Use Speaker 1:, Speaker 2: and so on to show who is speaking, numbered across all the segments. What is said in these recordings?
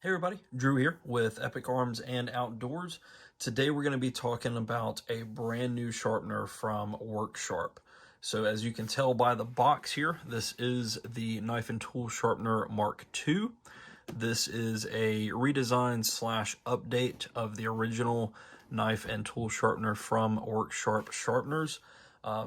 Speaker 1: Hey everybody, Drew here with Epic Arms and Outdoors. Today we're going to be talking about a brand new sharpener from Worksharp. So as you can tell by the box here, this is the Knife and Tool Sharpener Mark II. This is a redesign slash update of the original knife and tool sharpener from Worksharp Sharpeners.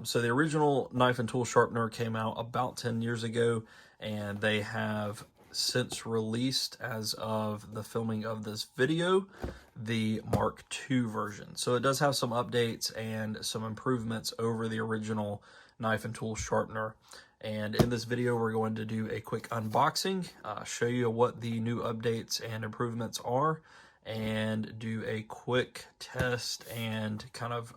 Speaker 1: So the original knife and tool sharpener came out about 10 years ago, and they have since released, as of the filming of this video, the Mark II version. So it does have some updates and some improvements over the original knife and tool sharpener. And in this video, we're going to do a quick unboxing, show you what the new updates and improvements are, and do a quick test and kind of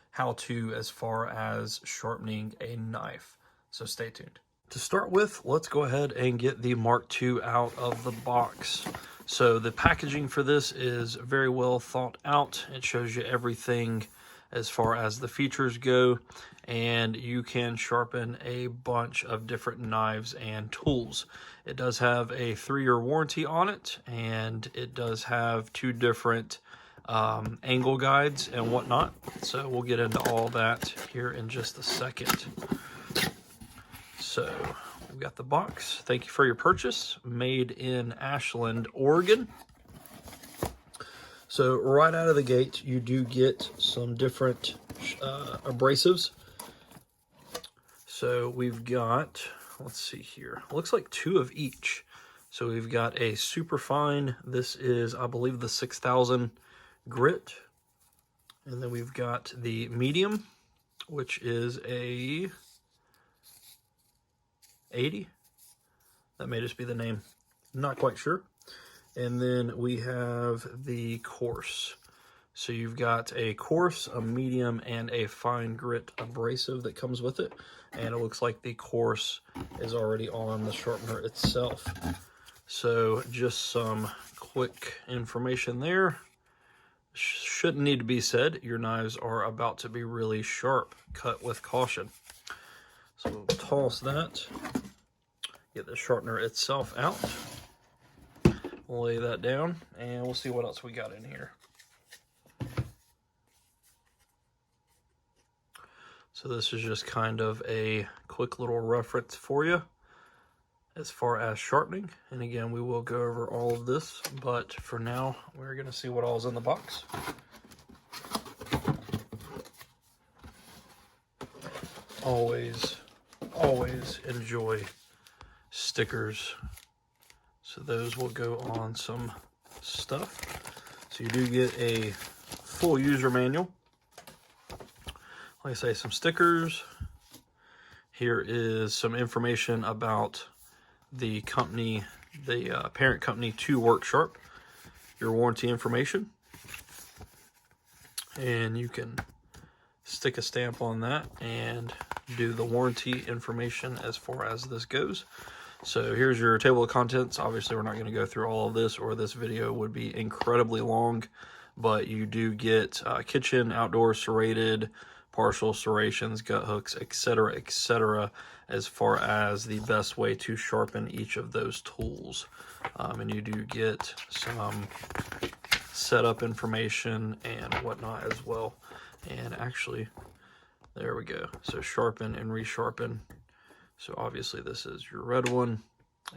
Speaker 1: how to as far as sharpening a knife. So stay tuned. To start with, let's go ahead and get the Mark II out of the box. So the packaging for this is very well thought out. It shows you everything as far as the features go, and you can sharpen a bunch of different knives and tools. It does have a 3-year warranty on it, and it does have 2 different angle guides and whatnot. So we'll get into all that here in just a second. So we've got the box. Thank you for your purchase. Made in Ashland, Oregon. So right out of the gate, you do get some different abrasives. So we've got, let's see here, looks like 2 of each. So we've got a super fine. This is, I believe, the 6000 grit. And then we've got the medium, which is a 80. That may just be the name, not quite sure. And then we have the coarse. So you've got a coarse, a medium, and a fine grit abrasive that comes with it. And it looks like the coarse is already on the sharpener itself. So just some quick information there. Shouldn't need to be said. Your knives are about to be really sharp. Cut with caution. So we'll toss that, get the sharpener itself out, we'll lay that down, and we'll see what else we got in here. So this is just kind of a quick little reference for you as far as sharpening. And again, we will go over all of this, but for now, we're going to see what all is in the box. Always enjoy stickers, so those will go on some stuff. So you do get a full user manual, like I say, some stickers. Here is some information about the company, the parent company to Worksharp, your warranty information, and you can stick a stamp on that and do the warranty information as far as this goes. So here's your table of contents. Obviously, we're not going to go through all of this, or this video would be incredibly long, but you do get kitchen, outdoor, serrated, partial serrations, gut hooks, etc., as far as the best way to sharpen each of those tools. And you do get some setup information and whatnot as well. And actually, there we go. So sharpen and resharpen. So obviously this is your red one,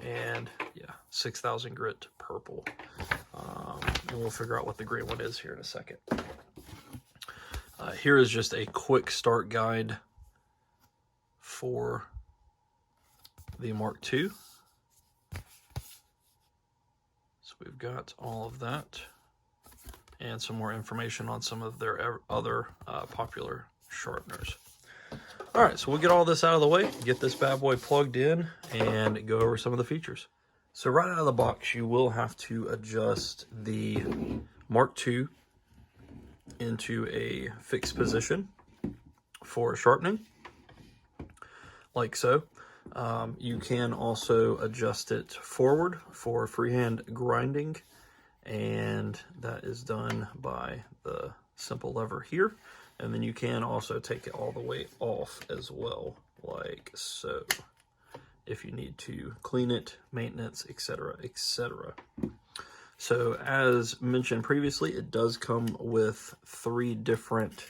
Speaker 1: and yeah, 6000 grit purple. And we'll figure out what the green one is here in a second. Here is just a quick start guide for the Mark II. So we've got all of that, and some more information on some of their other popular sharpeners. All right, so we'll get all this out of the way, get this bad boy plugged in, and go over some of the features. So right out of the box, you will have to adjust the Mark II into a fixed position for sharpening, like so. You can also adjust it forward for freehand grinding, and that is done by the simple lever here. And then you can also take it all the way off as well, like so. if you need to clean it, maintenance, etc., etc. So as mentioned previously, it does come with 3 different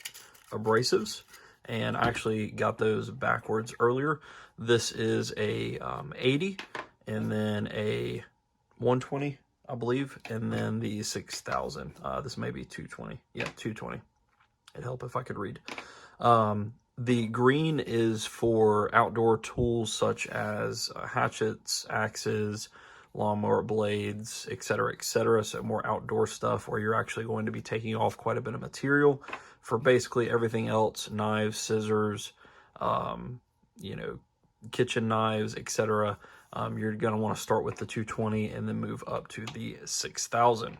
Speaker 1: abrasives, and I actually got those backwards earlier. This is a 80, and then a 120, I believe, and then the 6000. This may be 220. Yeah, 220. It'd help if I could read. The green is for outdoor tools such as hatchets, axes, lawnmower blades, etc., etc. So more outdoor stuff where you're actually going to be taking off quite a bit of material. For basically everything else, knives, scissors, you know, kitchen knives, etc., you're going to want to start with the 220 and then move up to the 6000.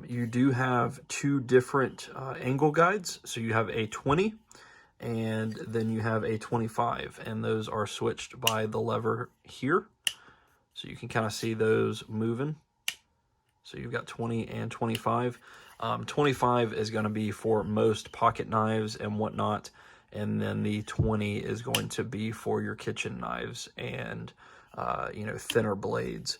Speaker 1: You do have 2 different angle guides. So you have a 20 and then you have a 25, and those are switched by the lever here. So you can kind of see those moving. So you've got 20 and 25. 25 is going to be for most pocket knives and whatnot, and then the 20 is going to be for your kitchen knives and you know, thinner blades.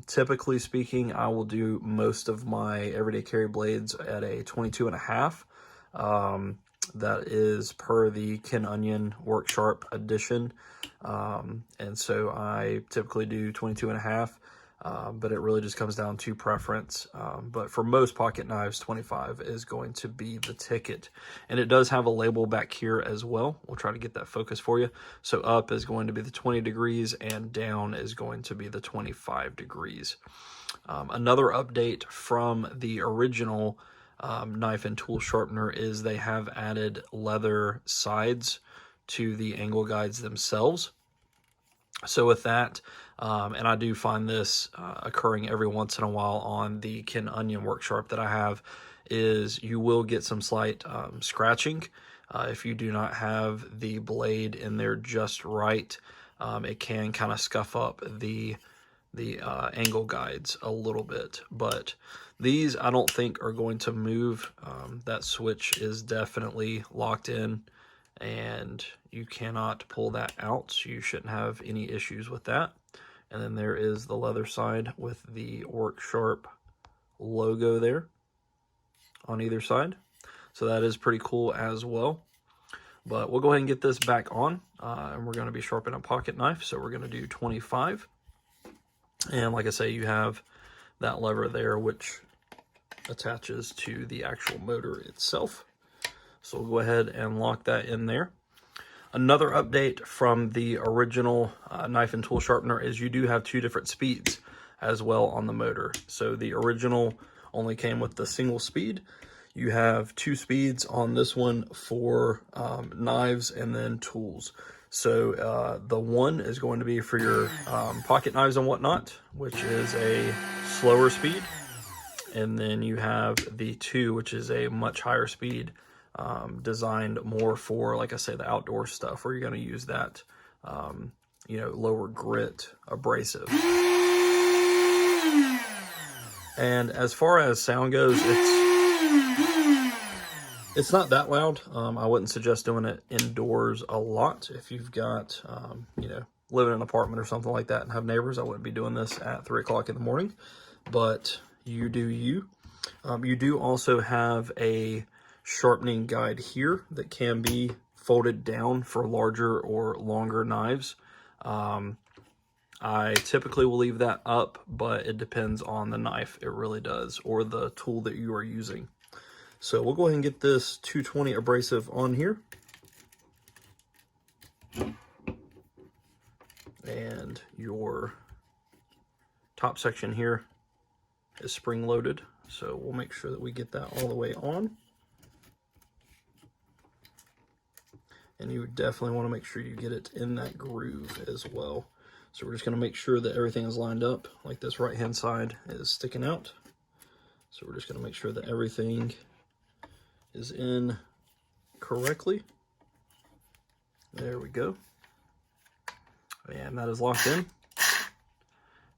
Speaker 1: Typically speaking, I will do most of my everyday carry blades at a 22.5. That is per the Ken Onion Work Sharp edition. And so I typically do 22.5, but it really just comes down to preference. But for most pocket knives, 25 is going to be the ticket. And it does have a label back here as well. We'll try to get that focus for you. So up is going to be the 20 degrees and down is going to be the 25 degrees. Another update from the original knife and tool sharpener is they have added leather sides to the angle guides themselves. So with that, and I do find this occurring every once in a while on the Ken Onion Work Sharp that I have, is you will get some slight scratching if you do not have the blade in there just right. It can kind of scuff up the angle guides a little bit, but these I don't think are going to move. That switch is definitely locked in and you cannot pull that out, so you shouldn't have any issues with that. And then there is the leather side with the Work Sharp logo there on either side, so that is pretty cool as well. But we'll go ahead and get this back on, and we're going to be sharpening a pocket knife, so we're going to do 25. And like I say, you have that lever there which attaches to the actual motor itself. So we'll go ahead and lock that in there. Another update from the original knife and tool sharpener is you do have 2 different speeds as well on the motor. So the original only came with the single speed. You have 2 speeds on this one for knives and then tools. So the 1 is going to be for your pocket knives and whatnot, which is a slower speed. And then you have the 2, which is a much higher speed, designed more for, like I say, the outdoor stuff where you're going to use that, you know, lower grit abrasive. And as far as sound goes, it's not that loud. I wouldn't suggest doing it indoors a lot. If you've got, you know, live in an apartment or something like that and have neighbors, I wouldn't be doing this at 3 o'clock in the morning, but you do you. You do also have a sharpening guide here that can be folded down for larger or longer knives. I typically will leave that up, but it depends on the knife. It really does, or the tool that you are using. So we'll go ahead and get this 220 abrasive on here. And your top section here is spring loaded, so we'll make sure that we get that all the way on. And you would definitely want to make sure you get it in that groove as well. So we're just going to make sure that everything is lined up, like this right hand side is sticking out. So we're just going to make sure that everything is in correctly. There we go. And that is locked in.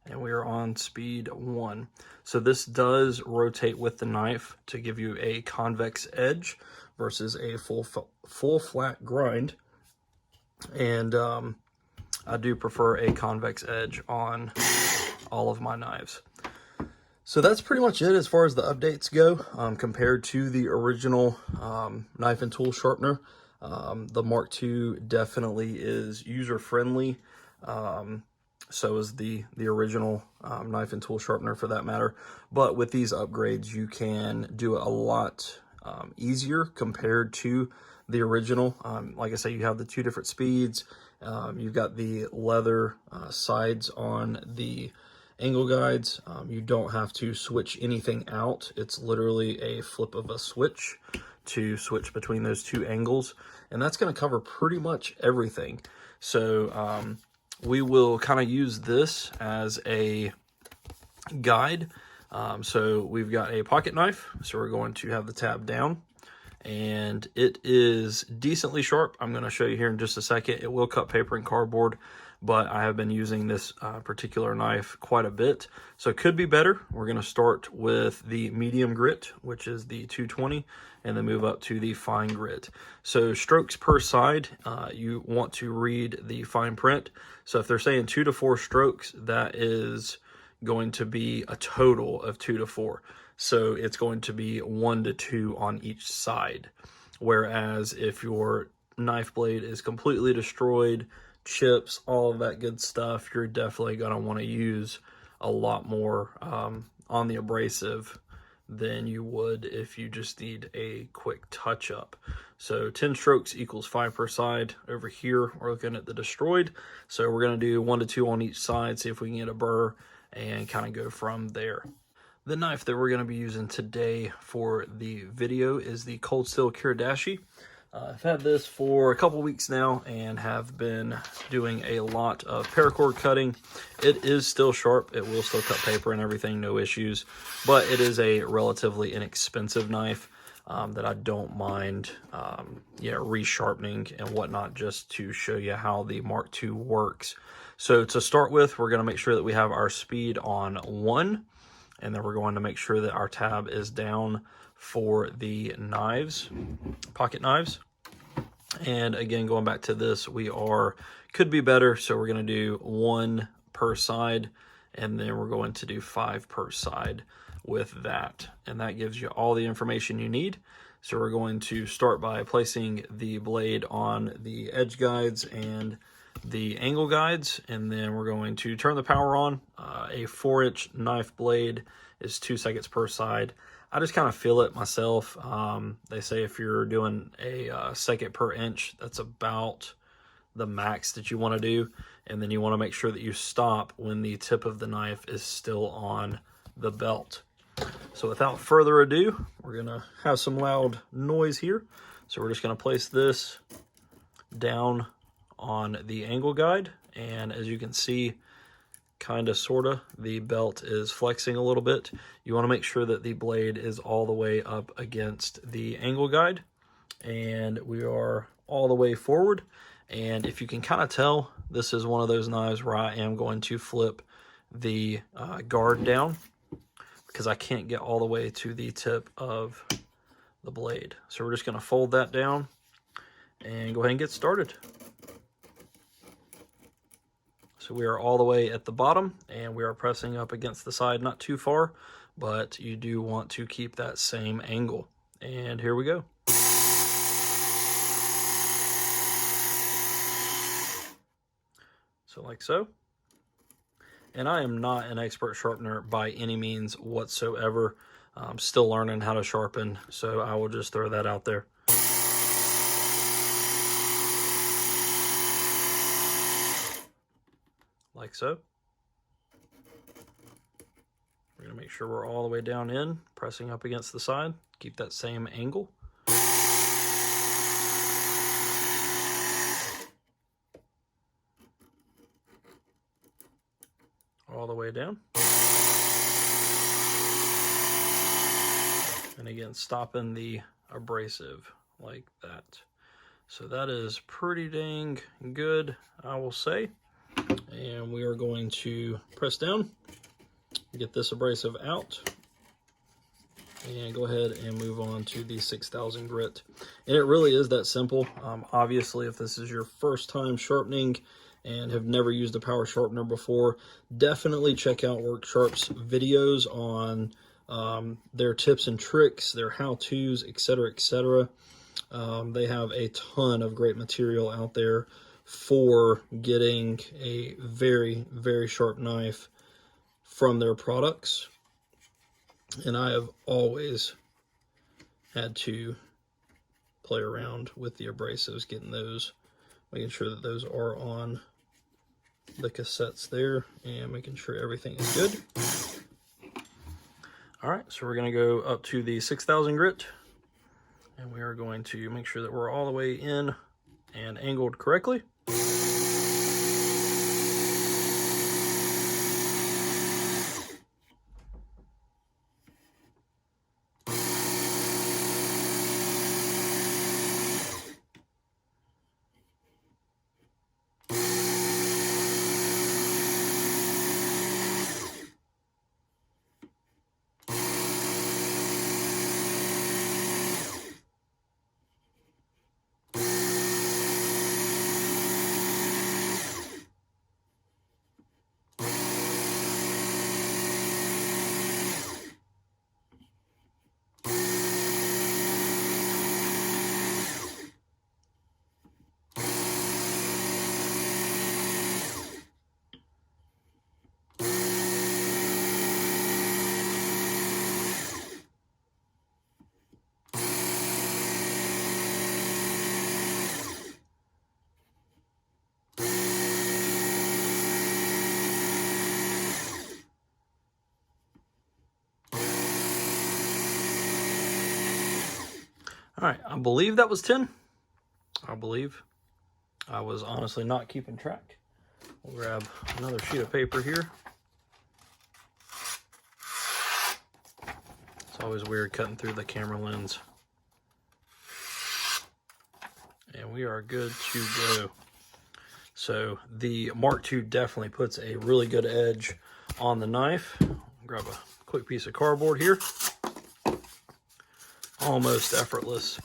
Speaker 1: And we are on speed 1. So this does rotate with the knife to give you a convex edge versus a full flat grind. And I do prefer a convex edge on all of my knives. So that's pretty much it as far as the updates go, compared to the original knife and tool sharpener. The Mark II definitely is user-friendly. So is the original knife and tool sharpener for that matter. But with these upgrades, you can do it a lot easier compared to the original. Like I say, you have the 2 different speeds. You've got the leather sides on the angle guides. You don't have to switch anything out. It's literally a flip of a switch to switch between those 2 angles. And that's going to cover pretty much everything. So we will kind of use this as a guide. So we've got a pocket knife. So we're going to have the tab down. And it is decently sharp. I'm going to show you here in just a second. It will cut paper and cardboard, but I have been using this particular knife quite a bit, so it could be better. We're going to start with the medium grit, which is the 220, and then move up to the fine grit. So strokes per side, you want to read the fine print. So if they're saying 2 to 4 strokes, that is going to be a total of 2 to 4. So it's going to be 1 to 2 on each side. Whereas if your knife blade is completely destroyed, chips, all of that good stuff, you're definitely going to want to use a lot more on the abrasive than you would if you just need a quick touch up. So 10 strokes equals 5 per side. Over here, we're looking at the destroyed. So we're going to do 1 to 2 on each side, see if we can get a burr, and kind of go from there. The knife that we're going to be using today for the video is the Cold Steel Kiridashi. I've had this for a couple weeks now and have been doing a lot of paracord cutting. It is still sharp. It will still cut paper and everything, no issues. But it is a relatively inexpensive knife that I don't mind resharpening and whatnot, just to show you how the Mark II works. So to start with, we're going to make sure that we have our speed on 1. And then we're going to make sure that our tab is down for the knives, pocket knives. And again, going back to this, could be better. So we're going to do 1 per side, and then we're going to do 5 per side with that. And that gives you all the information you need. So we're going to start by placing the blade on the edge guides and the angle guides, and then we're going to turn the power on. A 4-inch knife blade is 2 seconds per side. I just kind of feel it myself. They say if you're doing a second per inch, that's about the max that you want to do, and then you want to make sure that you stop when the tip of the knife is still on the belt. So without further ado, we're gonna have some loud noise here. So we're just gonna place this down on the angle guide, and as you can see, kind of sorta, the belt is flexing a little bit. You want to make sure that the blade is all the way up against the angle guide, and we are all the way forward. And if you can kind of tell, this is one of those knives where I am going to flip the guard down because I can't get all the way to the tip of the blade. So we're just going to fold that down and go ahead and get started. So we are all the way at the bottom, and we are pressing up against the side, not too far, but you do want to keep that same angle. And here we go. So like so. And I am not an expert sharpener by any means whatsoever. I'm still learning how to sharpen, so I will just throw that out there. Like so. We're going to make sure we're all the way down in, pressing up against the side. Keep that same angle. All the way down. And again, stopping the abrasive like that. So that is pretty dang good, I will say. And we are going to press down, get this abrasive out, and go ahead and move on to the 6000 grit. And it really is that simple. Obviously, if this is your first time sharpening and have never used a power sharpener before, definitely check out WorkSharp's videos on their tips and tricks, their how-tos, etc., etc. They have a ton of great material out there for getting a very, very sharp knife from their products. And I have always had to play around with the abrasives, getting those, making sure that those are on the cassettes there, and making sure everything is good. All right, so we're going to go up to the 6,000 grit, and we are going to make sure that we're all the way in and angled correctly. All right, I believe that was 10. I believe. I was honestly not keeping track. We'll grab another sheet of paper here. It's always weird cutting through the camera lens. And we are good to go. So the Mark II definitely puts a really good edge on the knife. Grab a quick piece of cardboard here. Almost effortless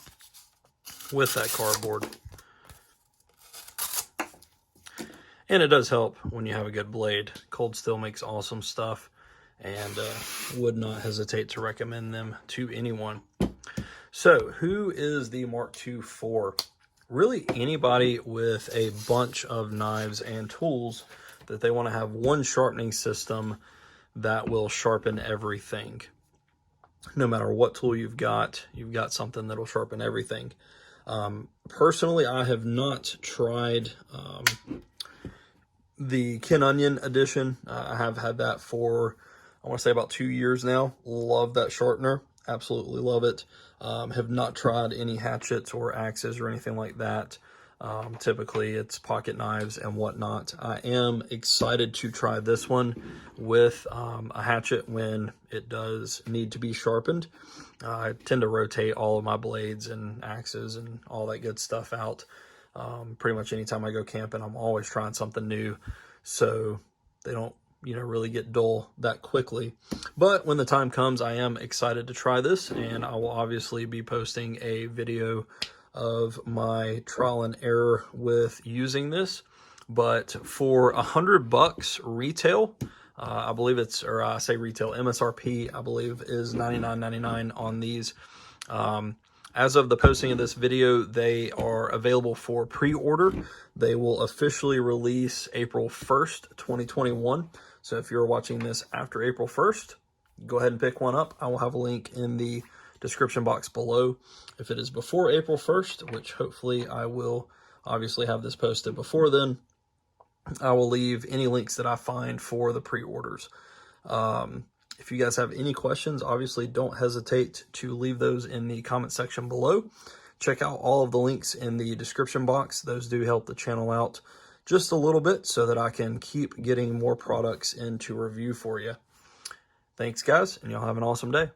Speaker 1: with that cardboard. And it does help when you have a good blade. Cold Steel makes awesome stuff, and would not hesitate to recommend them to anyone. So who is the Mark II for? Really anybody with a bunch of knives and tools that they want to have one sharpening system that will sharpen everything. No matter what tool you've got something that'll sharpen everything. Personally, I have not tried the Ken Onion edition. I have had that for, I want to say, about 2 years now. Love that sharpener. Absolutely love it. Have not tried any hatchets or axes or anything like that. Typically it's pocket knives and whatnot. I am excited to try this one with a hatchet when it does need to be sharpened. I tend to rotate all of my blades and axes and all that good stuff out. Pretty much anytime I go camping, I'm always trying something new, so they don't, really get dull that quickly. But when the time comes, I am excited to try this, and I will obviously be posting a video of my trial and error with using this. But for $100 retail, I believe it's, or I say retail, MSRP, I believe, is $99.99 on these. As of the posting of this video, they are available for pre-order. They will officially release April 1st, 2021. So if you're watching this after April 1st, go ahead and pick one up. I will have a link in the description box below. If it is before April 1st, which hopefully I will obviously have this posted before then, I will leave any links that I find for the pre-orders. If you guys have any questions, obviously don't hesitate to leave those in the comment section below. Check out all of the links in the description box. Those do help the channel out just a little bit so that I can keep getting more products into review for you. Thanks, guys, and y'all have an awesome day.